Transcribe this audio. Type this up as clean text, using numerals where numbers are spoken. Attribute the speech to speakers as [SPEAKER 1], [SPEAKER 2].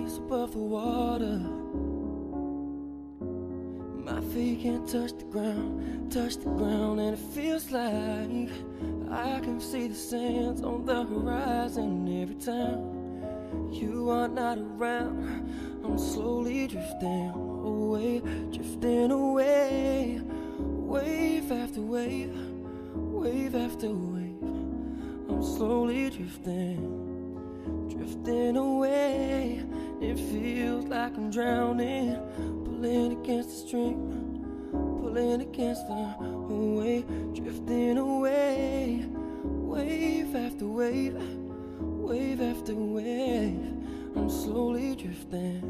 [SPEAKER 1] waves above the water. My feet can't touch the ground, and it feels like I can see the sands on the horizon. Every time you are not around, I'm slowly drifting away, drifting away. Wave after wave, wave after wave, I'm slowly drifting, drifting away. It feels like I'm drowning, pulling against the stream, pulling against the wave, drifting away. Wave after wave, wave after wave, I'm slowly drifting.